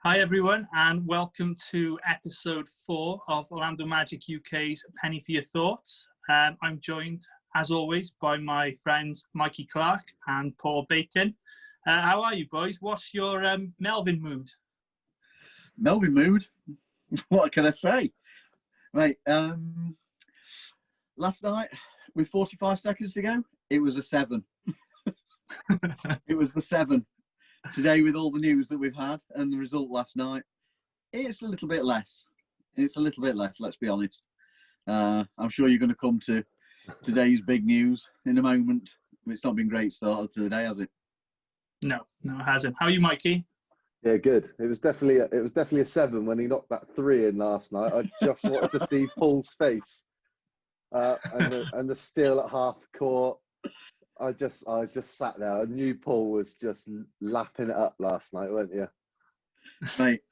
Hi everyone, and welcome to episode 4 of Orlando Magic UK's Penny for Your Thoughts. I'm joined, as always, by my friends Mikey Clark and Paul Bacon. How are you, boys? What's your Melvin mood? Melvin mood? What can I say? Right, last night, with 45 seconds to go, it was a 7. It was the 7. Today, with all the news that we've had and the result last night, it's a little bit less. It's a little bit less, let's be honest. I'm sure you're going to come to today's big news in a moment. It's not been a great start to the day, has it? No, it hasn't. How are you, Mikey? Yeah, good. It was definitely a 7 when he knocked that 3 in last night. I just wanted to see Paul's face and the steal at half court. I just sat there. I knew Paul was just lapping it up last night, weren't you? Mate,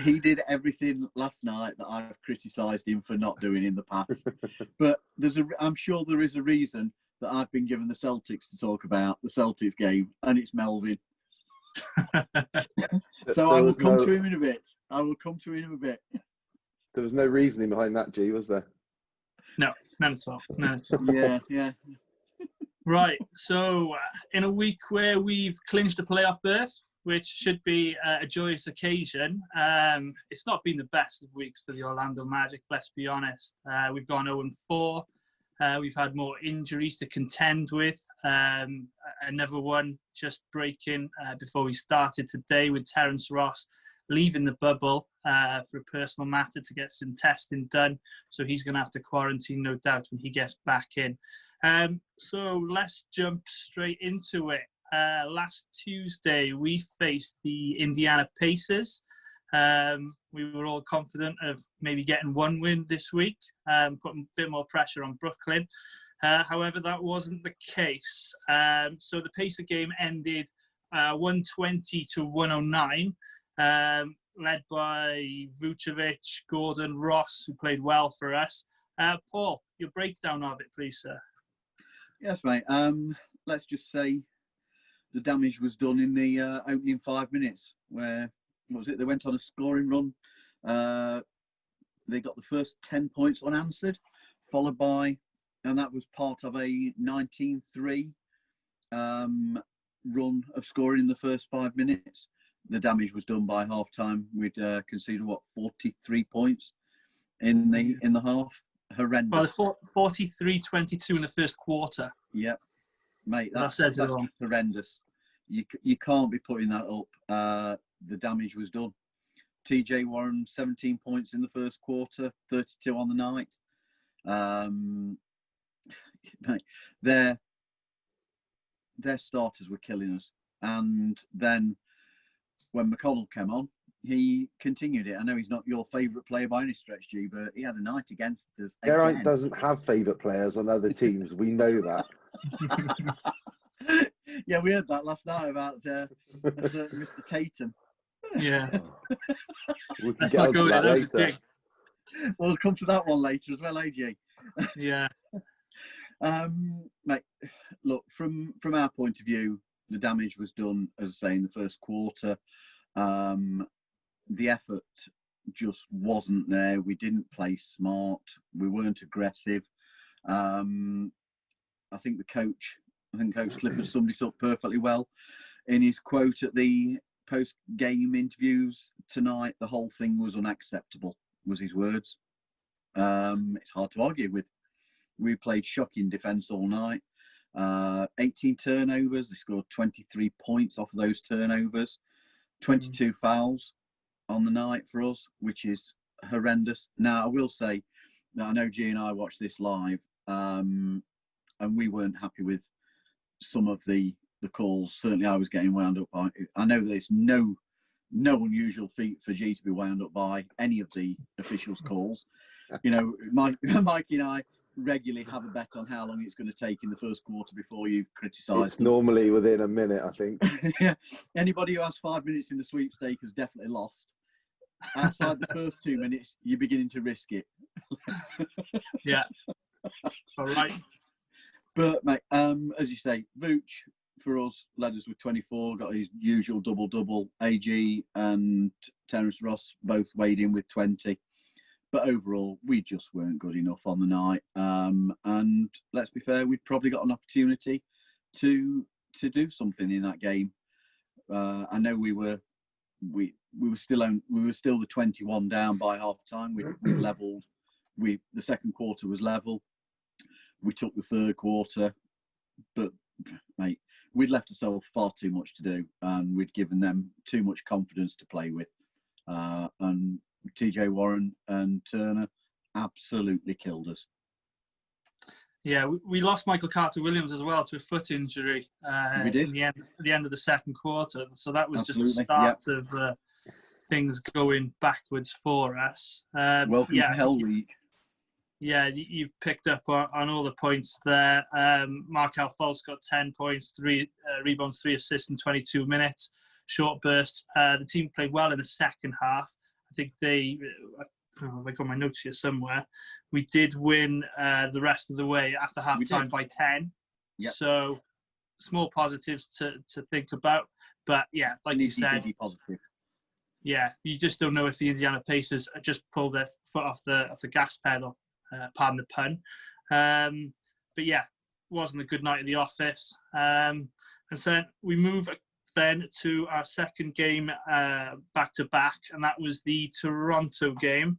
he did everything last night that I've criticised him for not doing in the past. But I'm sure there is a reason that I've been given the Celtics to talk about, the Celtics game, and it's Melvin. So I will come to him in a bit. There was no reasoning behind that, G, was there? No, none at all. Yeah. Right, so in a week where we've clinched a playoff berth, which should be a joyous occasion, it's not been the best of weeks for the Orlando Magic, let's be honest. We've gone 0-4. We've had more injuries to contend with. Another one just breaking before we started today with Terence Ross leaving the bubble for a personal matter to get some testing done. So he's going to have to quarantine, no doubt, when he gets back in. So let's jump straight into it. Last Tuesday, we faced the Indiana Pacers. We were all confident of maybe getting one win this week, putting a bit more pressure on Brooklyn. However, that wasn't the case. So the Pacer game ended 120-109, led by Vucevic, Gordon, Ross, who played well for us. Paul, your breakdown of it, please, sir. Yes, mate. Let's just say the damage was done in the opening 5 minutes, where, what was it? They went on a scoring run. They got the first 10 points unanswered, followed by, and that was part of a 19-3 run of scoring in the first 5 minutes. The damage was done by half time. We'd conceded 43 points in the half. Horrendous. Well, 43-22 in the first quarter. Yep, mate, that's wrong. Horrendous. You can't be putting that up. The damage was done. TJ Warren, 17 points in the first quarter, 32 on the night. Their starters were killing us. And then when McConnell came on, he continued it. I know he's not your favourite player by any stretch, G, but he had a night against us. Geraint doesn't have favourite players on other teams. We know that. Yeah, we heard that last night about a certain Mr. Tatum. Yeah. Let's not go into that later. We'll come to that one later as well, AJ. Yeah. Mate, look, from our point of view, the damage was done, as I say, in the first quarter. The effort just wasn't there. We didn't play smart. We weren't aggressive. I think Coach Clifford summed it up perfectly well in his quote at the post-game interviews tonight. The whole thing was unacceptable, was his words. It's hard to argue with. We played shocking defence all night. 18 turnovers. They scored 23 points off of those turnovers. 22 fouls on the night for us, which is horrendous. Now, I will say that I know G and I watched this live, and we weren't happy with some of the calls. Certainly, I was getting wound up by. I know that it's no unusual feat for G to be wound up by any of the officials' calls. You know, Mikey and I regularly have a bet on how long it's going to take in the first quarter before you criticise them. Normally within a minute, I think. Yeah. Anybody who has 5 minutes in the sweepstake has definitely lost. Outside the first 2 minutes, you're beginning to risk it. Yeah. All right. But, mate, as you say, Vooch, for us, led us with 24, got his usual double-double. AG and Terence Ross both weighed in with 20. But overall, we just weren't good enough on the night. And let's be fair, we'd probably got an opportunity to do something in that game. I know we were still the 21 down by half time. We levelled. The second quarter was level. We took the third quarter, but mate, we'd left ourselves far too much to do, and we'd given them too much confidence to play with. And TJ Warren and Turner absolutely killed us. Yeah, we lost Michael Carter-Williams as well to a foot injury. We did. At the end of the second quarter. So that was Absolutely. just the start of things going backwards for us. Welcome to Hell Week. Yeah, you've picked up on all the points there. Markel Fultz got 10 points, 3 rebounds, 3 assists in 22 minutes. Short bursts. The team played well in the second half. I think I got my notes here somewhere. We did win the rest of the way after half time by 10. Yep. So small positives to think about. But yeah, like you said, positive. Yeah, you just don't know if the Indiana Pacers just pulled their foot off the gas pedal. Pardon the pun. But yeah, wasn't a good night at the office. And so we move then to our second game back to back, and that was the Toronto game,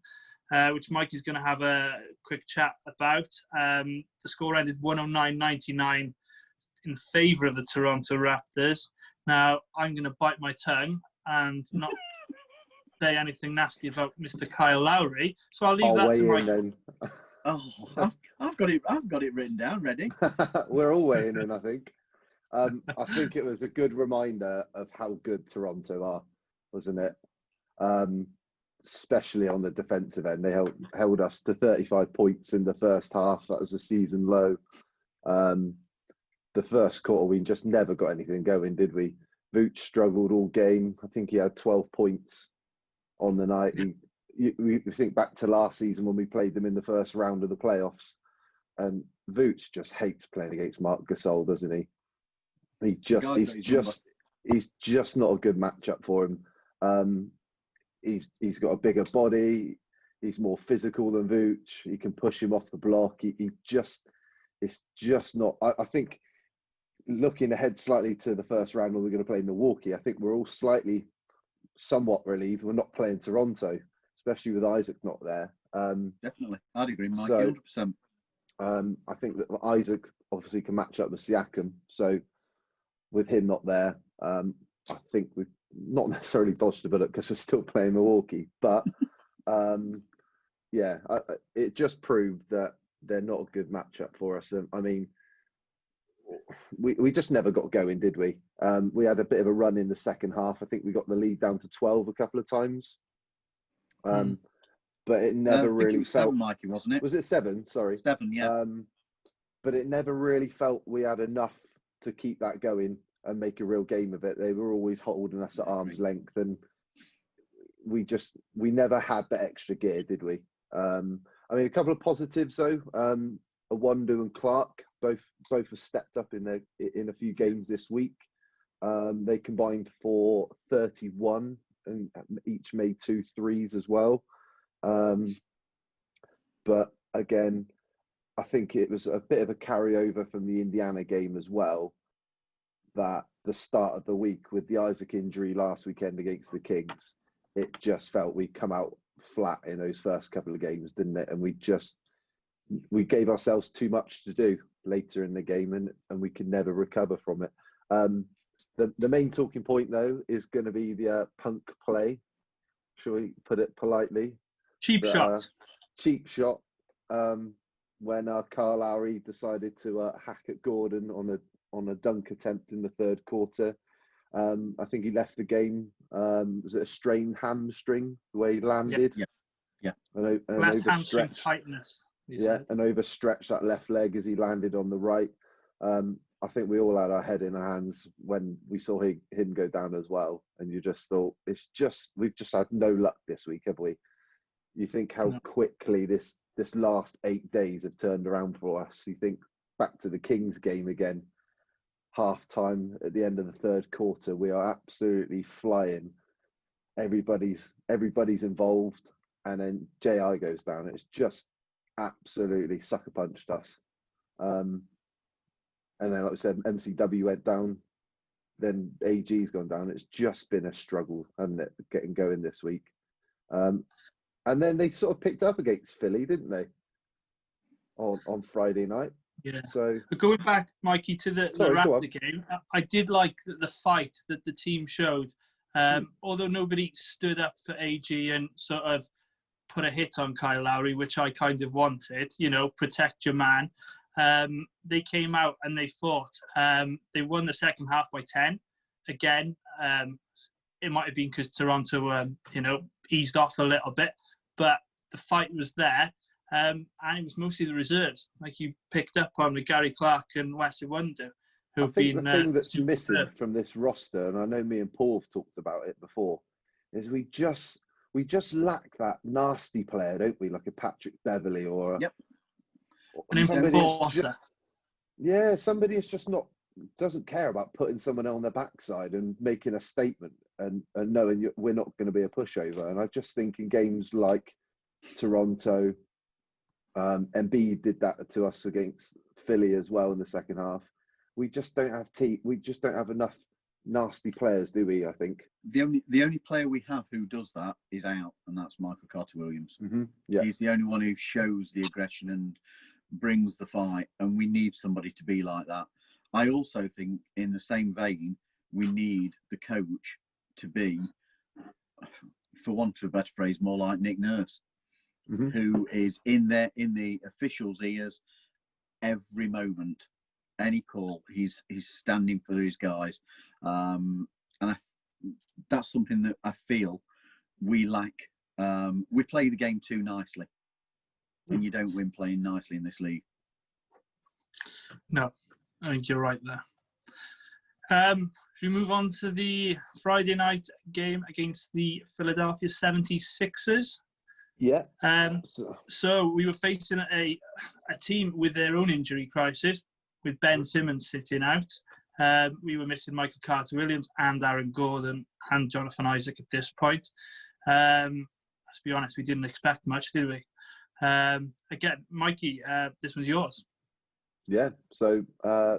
which Mikey's going to have a quick chat about. The score ended 109-99 in favour of the Toronto Raptors. Now, I'm going to bite my tongue and not say anything nasty about Mr. Kyle Lowry, so I'll leave that to Mikey. Oh, I've got it written down, ready. We're all weighing in, I think. I think it was a good reminder of how good Toronto are, wasn't it? Especially on the defensive end. They held us to 35 points in the first half. That was a season low. The first quarter, we just never got anything going, did we? Vooch struggled all game. I think he had 12 points on the night. We think back to last season when we played them in the first round of the playoffs. And Vooch just hates playing against Marc Gasol, doesn't he? He's just not a good matchup for him. He's got a bigger body. He's more physical than Vooch. He can push him off the block. It's just not. I think looking ahead slightly to the first round when we're going to play Milwaukee, I think we're all somewhat relieved we're not playing Toronto, especially with Isaac not there. Definitely, I'd agree, Mike, 100%. I think that Isaac obviously can match up with Siakam. So with him not there, I think we've not necessarily dodged a bullet because we're still playing Milwaukee. But it just proved that they're not a good matchup for us. I mean, we just never got going, did we? We had a bit of a run in the second half. I think we got the lead down to 12 a couple of times. But it never really felt... 7, Mikey, wasn't it? Was it 7? Sorry. 7, yeah. But it never really felt we had enough to keep that going and make a real game of it. They were always holding us at arm's length, and we never had the extra gear, did we? I mean, a couple of positives though. Awondu and Clark both have stepped up in a few games this week. They combined for 31 and each made 2 threes as well. But again, I think it was a bit of a carryover from the Indiana game as well, that the start of the week with the Isaac injury last weekend against the Kings, it just felt we'd come out flat in those first couple of games, didn't it? And we gave ourselves too much to do later in the game, and we could never recover from it. The main talking point though is going to be the punk play. Shall we put it politely? Cheap shot. When Kyle Lowry decided to hack at Gordon on a dunk attempt in the third quarter. I think he left the game. Was it a strained hamstring the way he landed? Yeah. An hamstring tightness. And overstretched that left leg as he landed on the right. I think we all had our head in our hands when we saw him go down as well. And you just thought, we've just had no luck this week, have we? You think how quickly this last 8 days have turned around for us. You think back to the Kings game again. half time at the end of the third quarter. We are absolutely flying. Everybody's involved, and then JI goes down. It's just absolutely sucker punched us. And then, like I said, MCW went down. Then AG's gone down. It's just been a struggle, hasn't it, getting going this week. And then they sort of picked up against Philly, didn't they? On Friday night. Yeah. So but going back, Mikey, to the Raptor game, I did like the fight that the team showed. Although nobody stood up for AG and sort of put a hit on Kyle Lowry, which I kind of wanted, protect your man. They came out and they fought. They won the second half by 10. Again, it might have been because Toronto, eased off a little bit, but the fight was there. And it was mostly the reserves, like you picked up on with Gary Clark and Wesley Wonder. I think the thing that's missing from this roster, and I know me and Paul have talked about it before, is we just lack that nasty player, don't we? Like a Patrick Beverley or somebody is just not doesn't care about putting someone on their backside and making a statement and knowing we're not going to be a pushover. And I just think in games like Toronto, Embiid did that to us against Philly as well in the second half. We just don't have we just don't have enough nasty players, do we? I think the only player we have who does that is out, and that's Michael Carter-Williams. Mm-hmm. Yeah. He's the only one who shows the aggression and brings the fight, and we need somebody to be like that. I also think, in the same vein, we need the coach to be, for want of a better phrase, more like Nick Nurse, who is in the officials' ears every moment. Any call, he's standing for his guys, and that's something that I feel we lack. We play the game too nicely, and you don't win playing nicely in this league. No, I think you're right there. Should we move on to the Friday night game against the Philadelphia 76ers? Yeah. So we were facing a team with their own injury crisis, with Ben Simmons sitting out. We were missing Michael Carter-Williams and Aaron Gordon and Jonathan Isaac at this point. Let's be honest, we didn't expect much, did we? Again, Mikey, this was yours. Yeah, so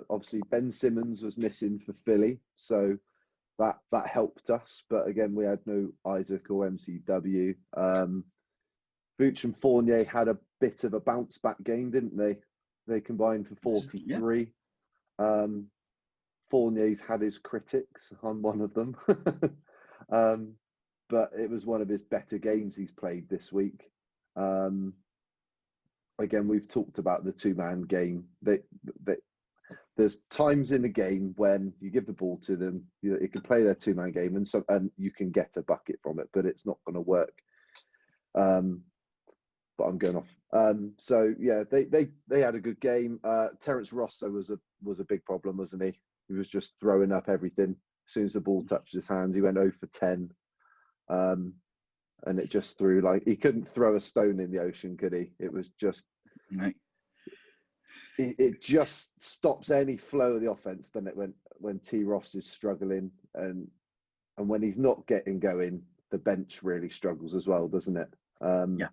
obviously Ben Simmons was missing for Philly, so that helped us. But again, we had no Isaac or MCW. Vooch and Fournier had a bit of a bounce back game, didn't they? They combined for 43. Yeah. Fournier's had his critics. I'm one of them. But it was one of his better games he's played this week. Again, we've talked about the two-man game. There's times in the game when you give the ball to them, it can play their two-man game, and you can get a bucket from it, but it's not going to work. But I'm going off. So yeah, they had a good game. Terrence Ross was a big problem, wasn't he? He was just throwing up everything. As soon as the ball touched his hands, he went 0 for 10. And it just threw, like, he couldn't throw a stone in the ocean, could he? It was just, right. It just stops any flow of the offense, doesn't it? When T. Ross is struggling and when he's not getting going, the bench really struggles as well, doesn't it? Yeah.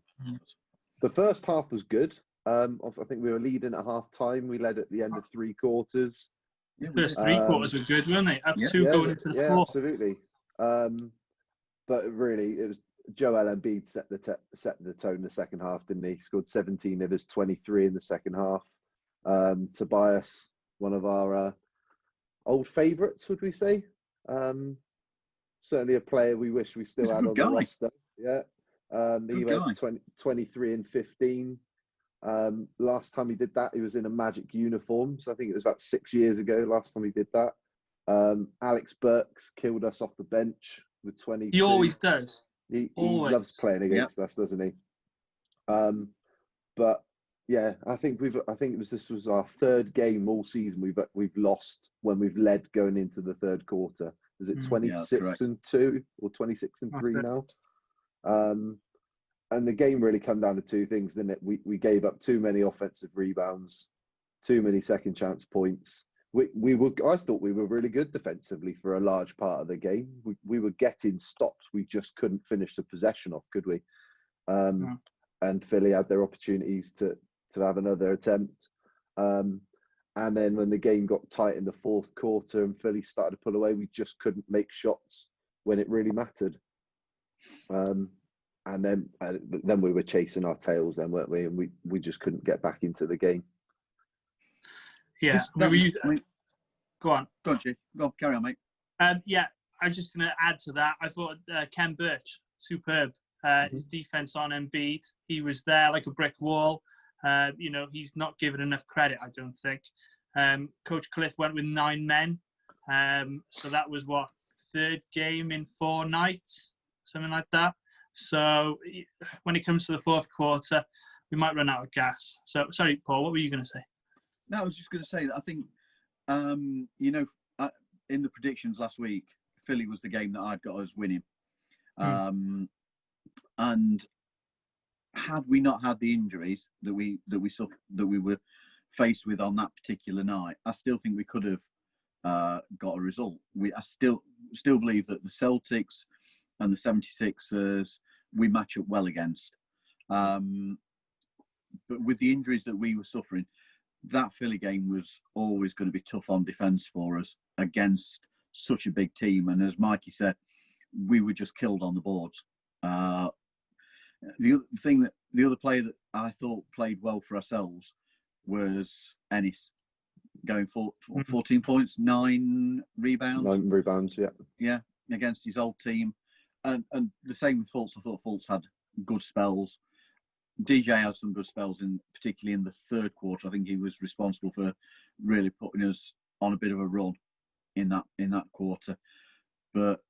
The first half was good. I think we were leading at half time. We led at the end of three quarters. The first three quarters were good, weren't they? Up two going into the fourth. Yeah, absolutely. But really, it was Joel Embiid set the tone the second half, didn't he? Scored 17 of his 23 in the second half. Tobias, one of our old favourites, would we say? Certainly a player we wish we still had on the roster. Yeah. He went 23 and 15. Last time he did that, he was in a Magic uniform. So I think it was about 6 years ago last time he did that. Alex Burks killed us off the bench with 22. He always does. He loves playing against us, doesn't he? But yeah, I think this was our third game all season we've lost when we've led going into the third quarter. Is it 26 and 2 or 26 and 3 now? And the game really come down to two things, didn't it? We gave up too many offensive rebounds, too many second chance points. we were. I thought we were really good defensively for a large part of the game. We were getting stops. We just couldn't finish the possession off, could we? And Philly had their opportunities to have another attempt. And then when the game got tight in the fourth quarter and Philly started to pull away, we just couldn't make shots when it really mattered. And then we were chasing our tails then, weren't we? And we just couldn't get back into the game. Yeah. Go on. Go on, Chief. Go on, carry on, mate. Yeah, I was just going to add to that. I thought Ken Birch, superb. His defense on Embiid, he was there like a brick wall. He's not given enough credit, I don't think. Coach Cliff went with 9 men. So that was third game in 4 nights, something like that. So when it comes to the fourth quarter, we might run out of gas. So, sorry, Paul, what were you going to say? No, I was just going to say that I think, in the predictions last week, Philly was the game that I'd got us winning. And had we not had the injuries that we were faced with on that particular night, I still think we could have got a result. I still believe that the Celtics and the 76ers we match up well against. But with the injuries that we were suffering, that Philly game was always going to be tough on defence for us against such a big team. And as Mikey said, we were just killed on the boards. The other player that I thought played well for ourselves was Ennis, going for 14 points, 9 rebounds. 9 rebounds, yeah. Yeah, against his old team. And the same with Fultz. I thought Fultz had good spells. DJ had some good spells, particularly in the third quarter. I think he was responsible for really putting us on a bit of a run in that quarter. But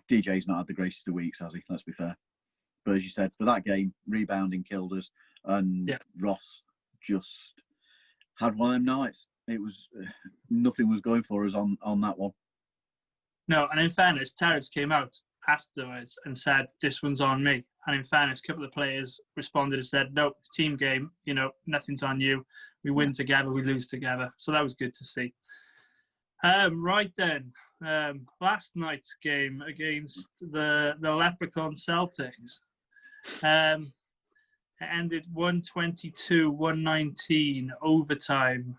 DJ's not had the greatest of weeks, has he? Let's be fair. But as you said, for that game, rebounding killed us, and Ross just had one of them nights. It was nothing was going for us on that one. No, and in fairness, Terrace came out afterwards and said, "This one's on me." And in fairness, a couple of players responded and said, "No, it's team game. Nothing's on you. We win together, we lose together." So that was good to see. Right then, last night's game against the Leprechaun Celtics. It ended 122-119 overtime.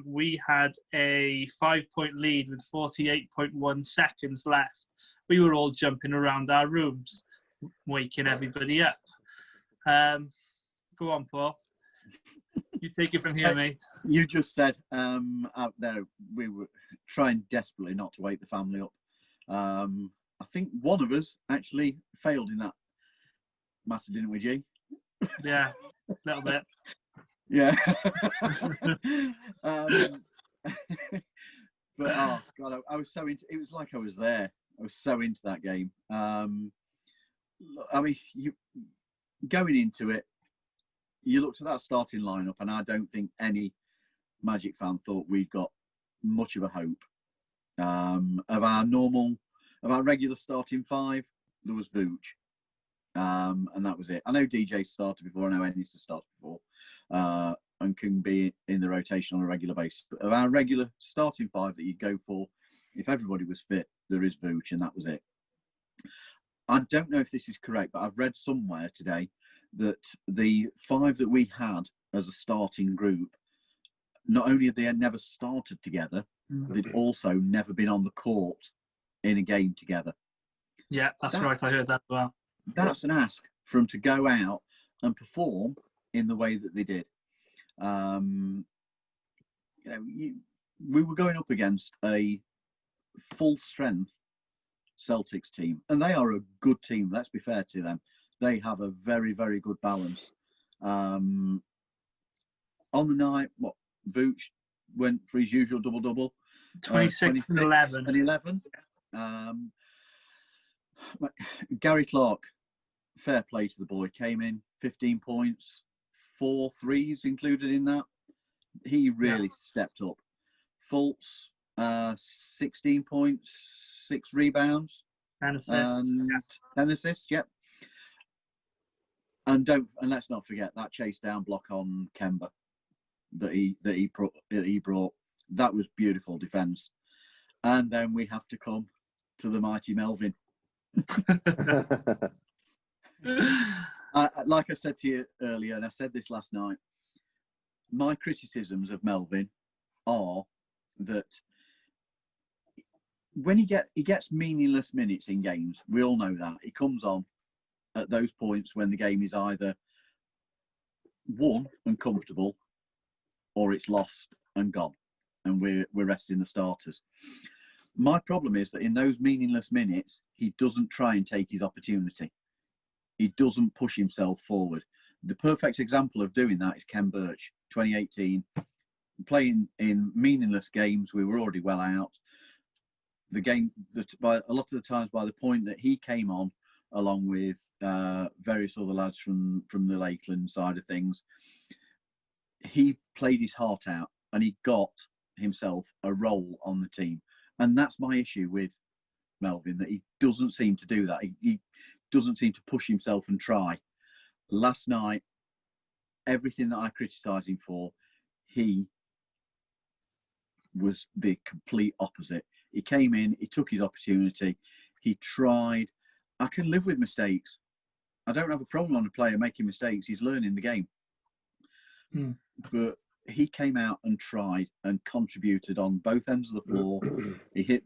We had a 5-point lead with 48.1 seconds left. We were all jumping around our rooms, waking everybody up. Go on, Paul. You take it from here, mate. You just said out there we were trying desperately not to wake the family up. I think one of us actually failed in that matter, didn't we, G? Yeah, a little bit. Yeah. But oh god, I was so into. It was like I was there. I was so into that game. I mean, going into it, you looked at that starting lineup, and I don't think any Magic fan thought we'd got much of a hope. Of our regular starting 5, there was Vooch, and that was it. I know DJ started before. I know Ennis has started before, and can be in the rotation on a regular basis. But of our regular starting 5 that you go for, if everybody was fit, there is Vooch, and that was it. I don't know if this is correct, but I've read somewhere today that the 5 that we had as a starting group, not only had they never started together, they'd also never been on the court in a game together. Yeah, that's right. I heard that as well. That's an ask for them to go out and perform in the way that they did. We were going up against a full-strength Celtics team, and they are a good team. Let's be fair to them. They have a very, very good balance. On the night, Vooch went for his usual double-double. 26 and 11. Gary Clark, fair play to the boy, came in, 15 points, 4 threes included in that. He really stepped up. Fultz, 16 points, 6 rebounds. 10 assists. 10 assists, yep. And let's not forget that chase down block on Kemba that he brought. That was beautiful defence. And then we have to come to the mighty Melvin. Like I said to you earlier, and I said this last night, my criticisms of Melvin are that when he gets meaningless minutes in games, we all know that. He comes on at those points when the game is either won and comfortable or it's lost and gone, and we're resting the starters. My problem is that in those meaningless minutes, he doesn't try and take his opportunity. He doesn't push himself forward. The perfect example of doing that is Ken Birch, 2018. Playing in meaningless games, we were already well out. The game, by a lot of the times, by the point that he came on, along with various other lads from the Lakeland side of things, he played his heart out and he got himself a role on the team. And that's my issue with Melvin, that he doesn't seem to do that. He doesn't seem to push himself and try. Last night, everything that I criticised him for, he was the complete opposite. He came in, he took his opportunity, he tried. I can live with mistakes. I don't have a problem on a player making mistakes. He's learning the game. But he came out and tried and contributed on both ends of the floor. He hit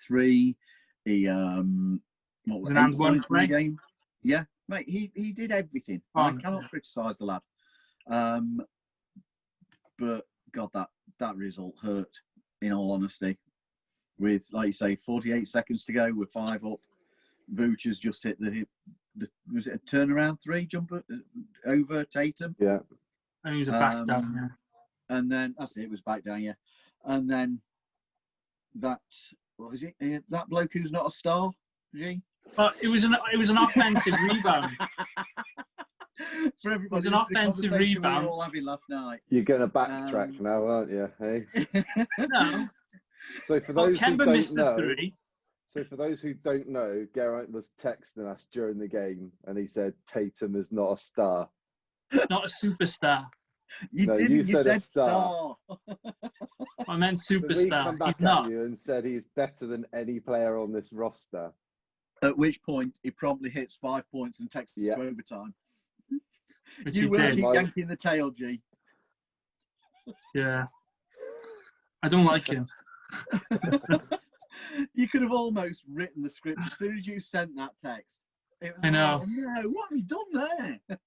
three. He and one in the game. Yeah, mate. He did everything. I cannot criticise the lad. But God, that result hurt. In all honesty, with, like you say, 48 seconds to go, we're 5 up. Vooch has just hit the was it a turnaround 3 jumper over Tatum? Yeah. And he was a back down, yeah. And then that's it. It was back down, yeah. And then that, what is it? That bloke who's not a star, G. But it was an offensive rebound. For everybody, it was an offensive rebound. We were all having last night. You're going to backtrack now, aren't you? Hey. No. So for those who don't know, three. So for those who don't know, Geraint was texting us during the game, and he said Tatum is not a star. Not a superstar. You said a star. I meant superstar. So we come back at you and said he's better than any player on this roster. At which point he promptly hits 5 points and takes it to overtime. Which you will did. keep yanking the tail, G. Yeah. I don't like him. You could have almost written the script as soon as you sent that text. I know. Oh, no, what have you done there?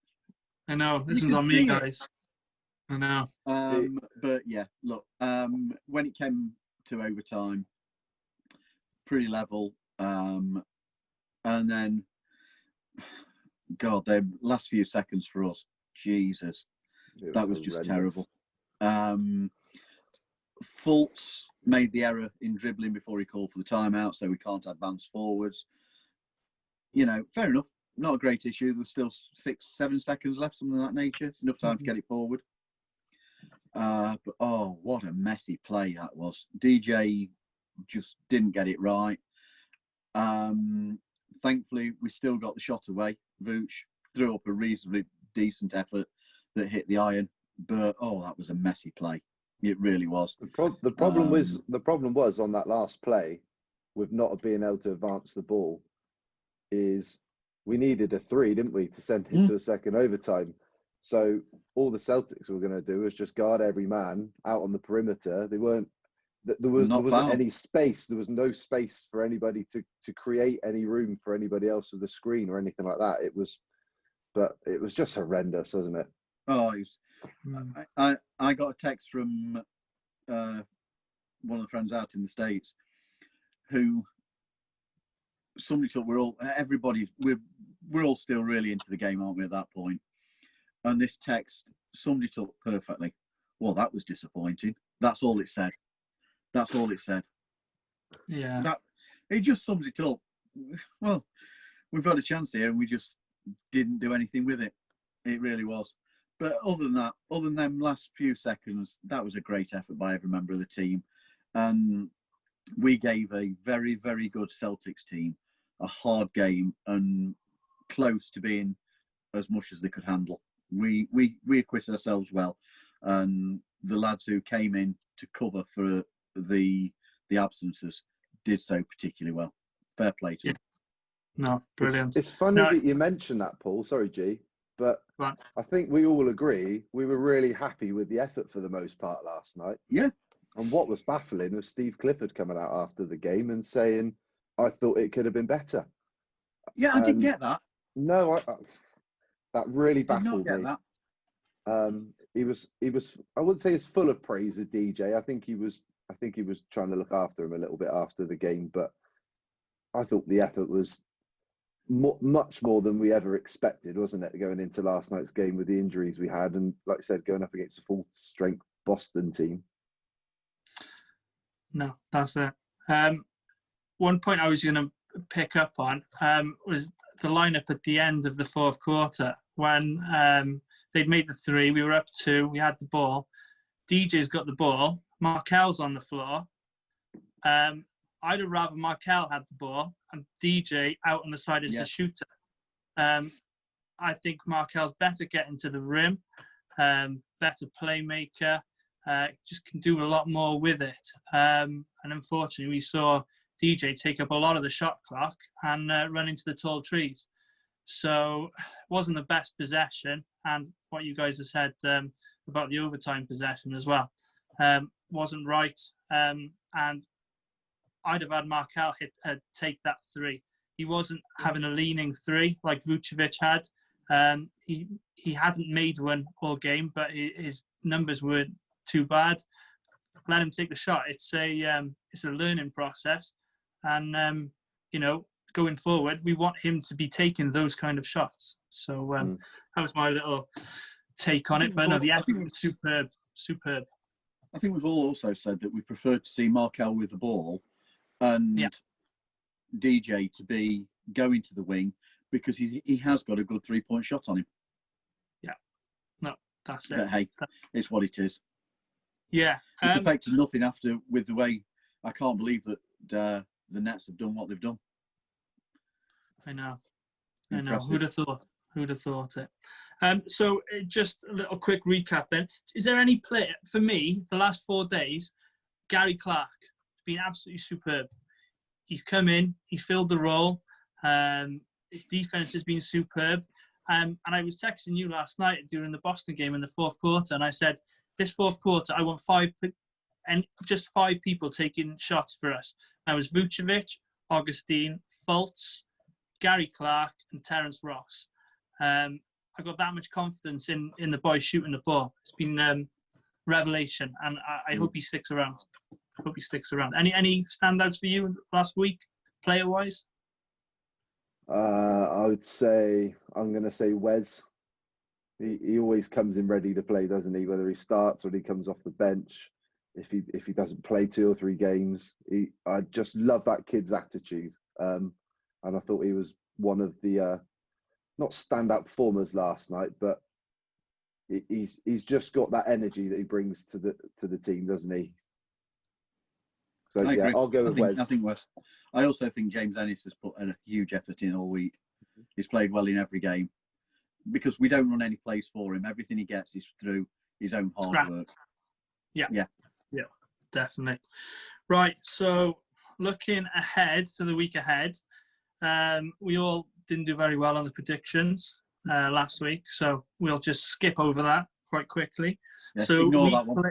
I know. This was on me, guys. I know. But yeah, look, when it came to overtime, pretty level. And then, God, the last few seconds for us, Jesus, that was just terrible. Fultz made the error in dribbling before he called for the timeout, so we can't advance forwards. You know, fair enough. Not a great issue. There's still 6-7 seconds left, something of that nature. It's enough time to get it forward. But oh, what a messy play that was. DJ just didn't get it right. Thankfully, we still got the shot away. Vooch threw up a reasonably decent effort that hit the iron, but oh, that was a messy play. It really was. The problem was on that last play, with not being able to advance the ball, is we needed a 3, didn't we, to send it to a second overtime. So all the Celtics were going to do was just guard every man out on the perimeter. There wasn't any space. There was no space for anybody to create any room for anybody else with a screen or anything like that. It was just horrendous, wasn't it? Oh, it was, I got a text from one of the friends out in the States who somebody thought we're all still really into the game, aren't we, at that point? And this text somebody took perfectly. Well, that was disappointing. That's all it said. Yeah. It just sums it up. Well, we've got a chance here and we just didn't do anything with it. It really was. But other than them last few seconds, that was a great effort by every member of the team. And we gave a very, very good Celtics team a hard game and close to being as much as they could handle. We acquitted ourselves well. And the lads who came in to cover for the absences did so particularly well. Fair play to them. No, brilliant. It's funny that you mentioned that, Paul. Sorry, G. But Right. I think we all agree we were really happy with the effort for the most part last night. Yeah. And what was baffling was Steve Clifford coming out after the game and saying, I thought it could have been better. Yeah, I didn't get that. No, that really Did not baffled get me. that. He was. I wouldn't say he's full of praise of DJ. I think he was trying to look after him a little bit after the game, but I thought the effort was much more than we ever expected, wasn't it? Going into last night's game with the injuries we had, and like I said, going up against a full strength Boston team. No, that's it. One point I was going to pick up on was the lineup at the end of the fourth quarter when they'd made the three. We were up 2. We had the ball. DJ's got the ball. Markel's on the floor. I'd have rather Markel had the ball and DJ out on the side as a shooter. I think Markel's better getting to the rim, better playmaker, just can do a lot more with it. And unfortunately, we saw DJ take up a lot of the shot clock and run into the tall trees. So it wasn't the best possession. And what you guys have said about the overtime possession as well wasn't right. And I'd have had Markel take that 3. He wasn't having a leaning 3 like Vucevic had. He hadn't made one all game, but his numbers weren't too bad. Let him take the shot. It's a learning process, and going forward, we want him to be taking those kind of shots. So that was my little take on it. But no, the effort was superb. I think we've all also said that we prefer to see Markel with the ball and DJ to be going to the wing because he has got a good 3-point shot on him. Yeah. No, that's it. But hey, it's what it is. Yeah. It affected nothing after with the way I can't believe that the Nets have done what they've done. I know. Impressive. Who'd have thought it? So just a little quick recap then. Is there any player, for me, the last 4 days, Gary Clark has been absolutely superb. He's come in, he's filled the role. His defense has been superb. And I was texting you last night during the Boston game in the fourth quarter, and I said, this fourth quarter, I want 5 people taking shots for us. That was Vucevic, Augustine, Fultz, Gary Clark, and Terrence Ross. I got that much confidence in the boys shooting the ball. It's been revelation, and I hope he sticks around. Any standouts for you last week, player-wise? I would say, I'm going to say Wes. He always comes in ready to play, doesn't he? Whether he starts or he comes off the bench. If he doesn't play 2 or 3 games, I just love that kid's attitude. And I thought he was one of the not standout performers last night, but he's just got that energy that he brings to the team, doesn't he? So yeah, I'll go with Wes. I think Wes. I also think James Ennis has put a huge effort in all week. He's played well in every game because we don't run any plays for him. Everything he gets is through his own hard work. Yeah, definitely. Right, so looking ahead to the week ahead, we all didn't do very well on the predictions last week, so we'll just skip over that quite quickly. Yeah, so ignore that one.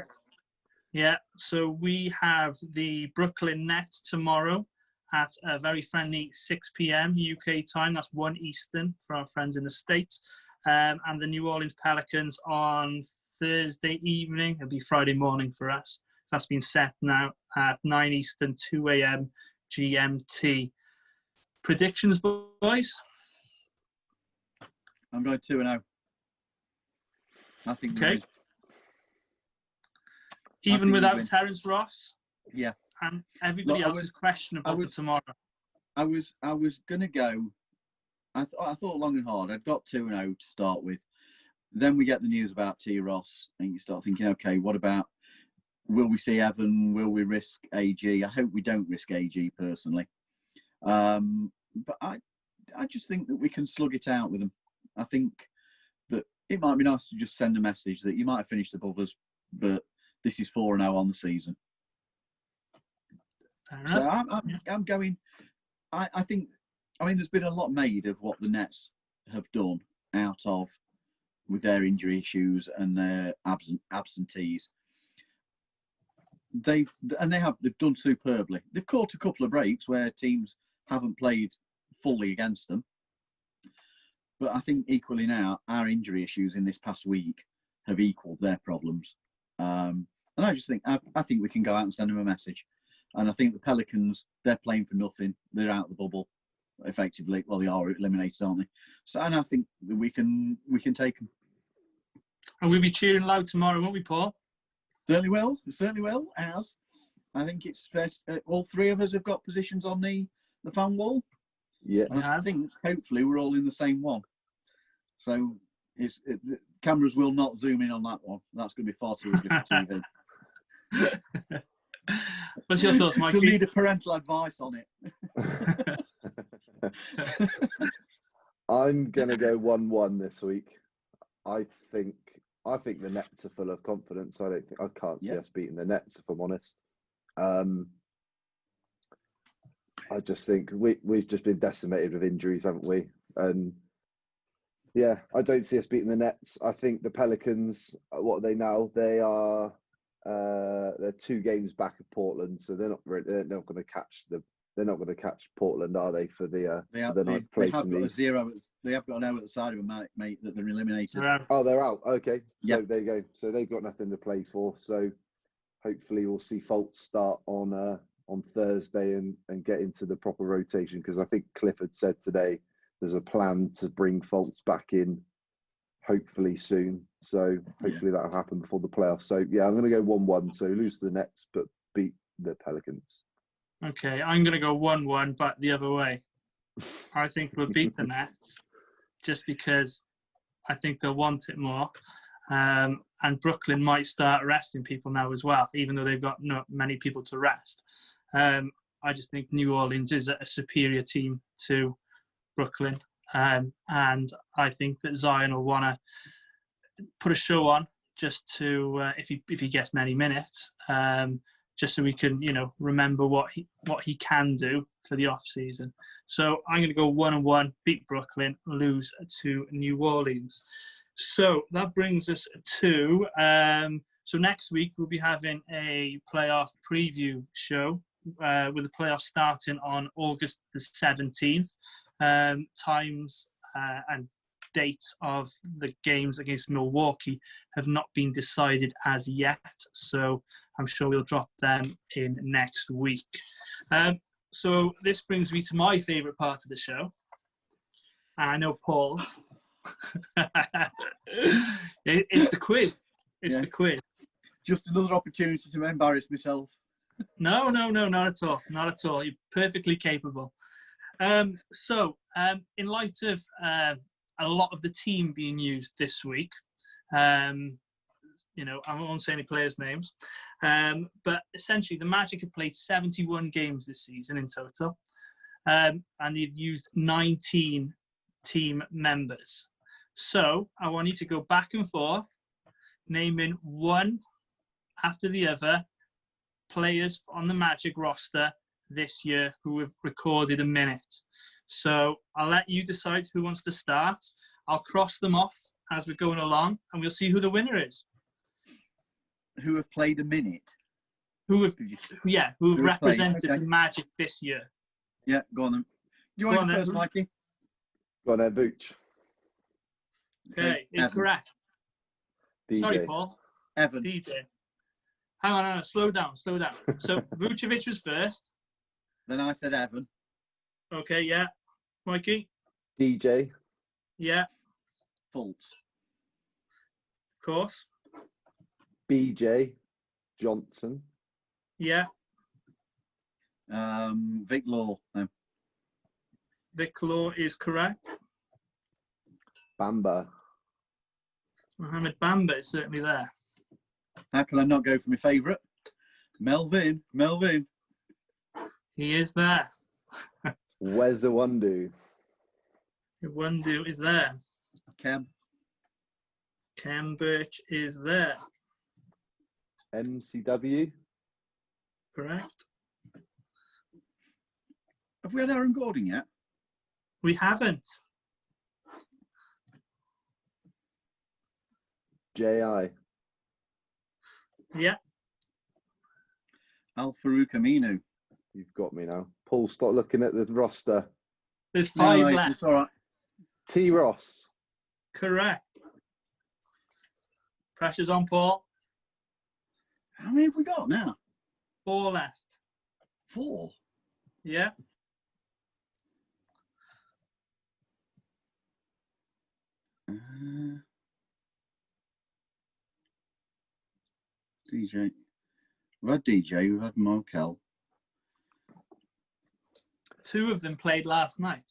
Yeah, so we have the Brooklyn Nets tomorrow at a very friendly 6 p.m. UK time. That's 1 Eastern for our friends in the States. And the New Orleans Pelicans on Thursday evening. It'll be Friday morning for us. That's been set now at 9 Eastern, 2 a.m. GMT. Predictions, boys? I'm going 2-0. I think okay. Even without Terrence Ross? Yeah. And everybody else is questionable for tomorrow. I was going to go. I thought long and hard. I'd got 2-0 to start with. Then we get the news about T. Ross, and you start thinking, okay, what about, will we see Evan? Will we risk AG? I hope we don't risk AG personally. But I just think that we can slug it out with them. I think that it might be nice to just send a message that you might have finished above us, but this is 4-0 on the season. Fair So enough. I'm going. I think. I mean, there's been a lot made of what the Nets have done out of with their injury issues and their absentees. They've done superbly. They've caught a couple of breaks where teams haven't played fully against them. But I think equally now, our injury issues in this past week have equalled their problems. And I just think I think we can go out and send them a message. And I think the Pelicans, they're playing for nothing. They're out of the bubble, effectively. Well, they are eliminated, aren't they? So, and I think that we can take them. And we'll be cheering loud tomorrow, won't we, Paul? Certainly will. Certainly will. As I think it's fair. All three of us have got positions on the fan wall. Yeah. And I think hopefully we're all in the same one. So the cameras will not zoom in on that one. That's going to be far too ugly for TV. What's your thoughts, Mikey? You'll need a parental advice on it. I'm gonna go 1-1 this week. I think the Nets are full of confidence. I can't see us beating the Nets, if I'm honest. I just think we've just been decimated with injuries, haven't we? And yeah, I don't see us beating the Nets. I think the Pelicans, what are they now? They are they're 2 games back of Portland, so they're not going to catch Portland, are they? For the ninth place in these. They have got an 0 at the side of them, mate. That they're eliminated. They're out. Okay, yeah. So there you go. So they've got nothing to play for. So hopefully we'll see Fultz start on Thursday and get into the proper rotation, because I think Clifford said today there's a plan to bring Fultz back in hopefully soon. So hopefully that'll happen before the playoffs. So yeah, I'm going to go 1-1. So lose to the Nets, but beat the Pelicans. Okay, I'm going to go 1-1, but the other way. I think we'll beat the Nets just because I think they'll want it more. And Brooklyn might start resting people now as well, even though they've got not many people to rest. I just think New Orleans is a superior team to Brooklyn. And I think that Zion will want to put a show on just to, if he gets many minutes, just so we can, remember what he can do for the off season. So I'm going to go 1-1, beat Brooklyn, lose to New Orleans. So that brings us to so next week we'll be having a playoff preview show with the playoffs starting on August the 17th. Times and dates of the games against Milwaukee have not been decided as yet, so I'm sure we'll drop them in next week. So this brings me to my favourite part of the show. I know Paul's. It's the quiz. It's the quiz. Just another opportunity to embarrass myself. No, not at all. Not at all. You're perfectly capable. So, in light of a lot of the team being used this week, I won't say any players' names, but essentially the Magic have played 71 games this season in total, and they've used 19 team members. So I want you to go back and forth, naming one after the other players on the Magic roster this year who have recorded a minute. So I'll let you decide who wants to start. I'll cross them off as we're going along, and we'll see who the winner is. Who have played a minute? Who have represented the Magic this year. Yeah, go on then. Do you want to go first, Mikey? Go on then, Booch. Okay, is correct. DJ. Sorry, Paul. Evan. DJ. Hang on, slow down. So Vucevic was first. Then I said Evan. Okay, yeah. Mikey? DJ. Yeah. Fultz. Of course. BJ Johnson. Yeah. Vic Law. No. Vic Law is correct. Bamba. Mohamed Bamba is certainly there. How can I not go for my favourite? Melvin. He is there. Where's the Wundu? Wundu is there. Kem Birch is there. MCW. Correct. Have we had Aaron Gordon yet? We haven't. JI. Yeah. Al Farouk Aminu. You've got me now. Paul, stop looking at the roster. There's 5 left. It's all right. T. Ross. Correct. Pressure's on Paul. How many have we got now? 4 left. 4. Yeah. DJ. We've had DJ, we've had Markel. 2 of them played last night.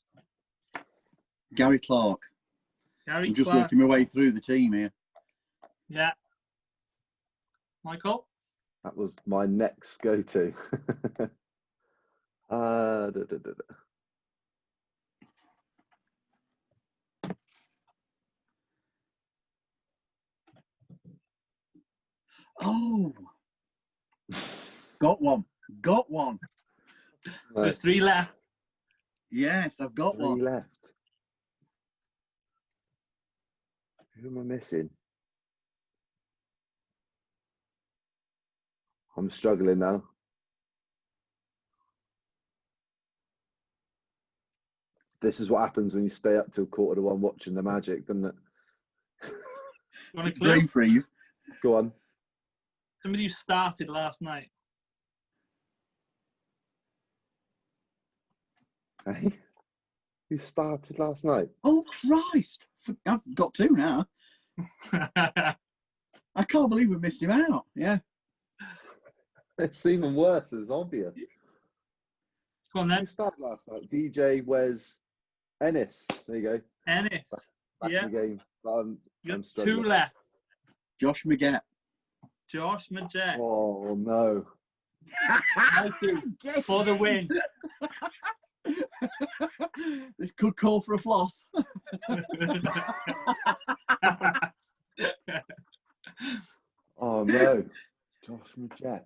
Gary Clark. I'm just working my way through the team here. Yeah. Michael? That was my next go-to. Oh, got one. There's 3 left. Yes, I've got 3 one. left. Who am I missing? I'm struggling now. This is what happens when you stay up till 1:45 watching the Magic, doesn't it? Want a clue? Brain freeze. Go on. Somebody who started last night. Hey, who started last night? Oh, Christ. I've got 2 now. I can't believe we missed him out. Yeah. It's even worse. It's obvious. Go on then. Who started last night? DJ Wes Ennis. There you go. Ennis. Back Yeah. in the game. I'm You've struggling. 2 left. Josh Maggette. Josh Maggette. Oh no. Mikey, for the win. This could call for a floss. Oh no. Josh Maggette.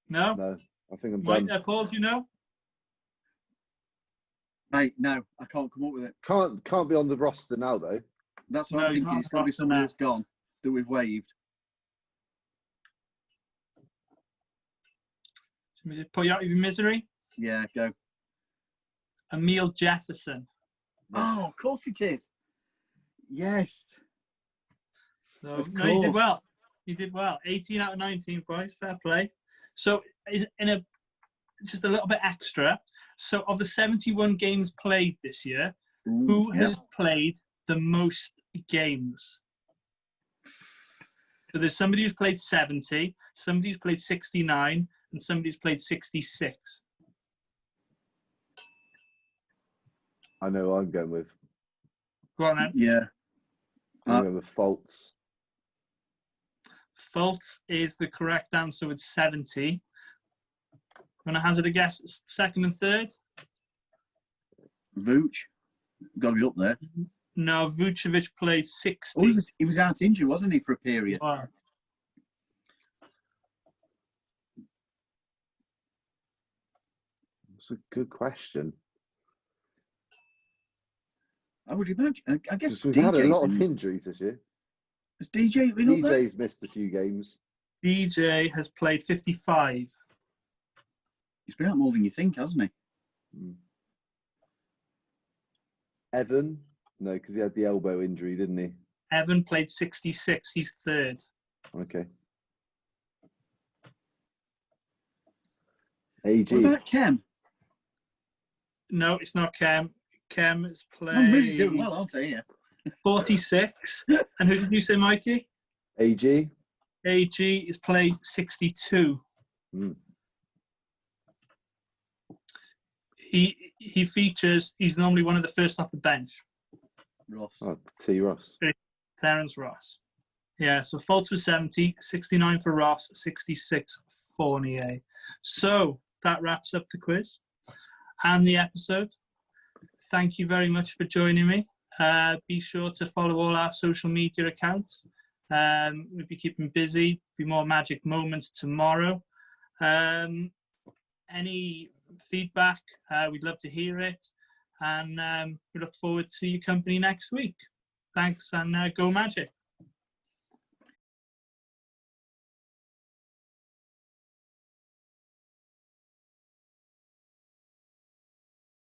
No? No, I think I'm Mike, done. Paul, do you know? Mate, no, I can't come up with it. Can't be on the roster now though. That's what No, I'm he's thinking. not It's got to be on the somebody roster that's gone, that we've waived. Should we just put you out of your misery? Yeah, go. Emile Jefferson. Oh, of course it is. Yes. So, Of no, you did course. well. You did well. 18 out of 19 points. Fair play. So, just a little bit extra. So, of the 71 games played this year, who has played the most games? So, there's somebody who's played 70, somebody who's played 69, and somebody who's played 66. I know who I'm going with. Go on then. Yeah. I'm going with Fultz. Fultz is the correct answer with 70. Want to hazard a guess? Second and third? Vooch. Got to be up there. No, Vucevic played 60. Oh, he was out injured, wasn't he, for a period? Wow. That's a good question. I would imagine. I guess We've DJ had a lot of injuries this year. Has DJ been up there? DJ's missed a few games. DJ has played 55. He's been out more than you think, hasn't he? Evan? No, because he had the elbow injury, didn't he? Evan played 66. He's third. Okay. AG. What about Kem? No, it's not Kem. Kem has played I'm really doing well, aren't I? Here. 46. And who did you say, Mikey? AG. AG has played 62. He features, he's normally one of the first off the bench. Ross. Oh, T. Ross. Terence Ross. Yeah, so Fultz was 70, 69 for Ross, 66 for Fournier. So that wraps up the quiz and the episode. Thank you very much for joining me. be sure to follow all our social media accounts. We'll be keeping busy. Be more Magic moments tomorrow. Any feedback, we'd love to hear it. And we look forward to your company next week. Thanks, and go Magic.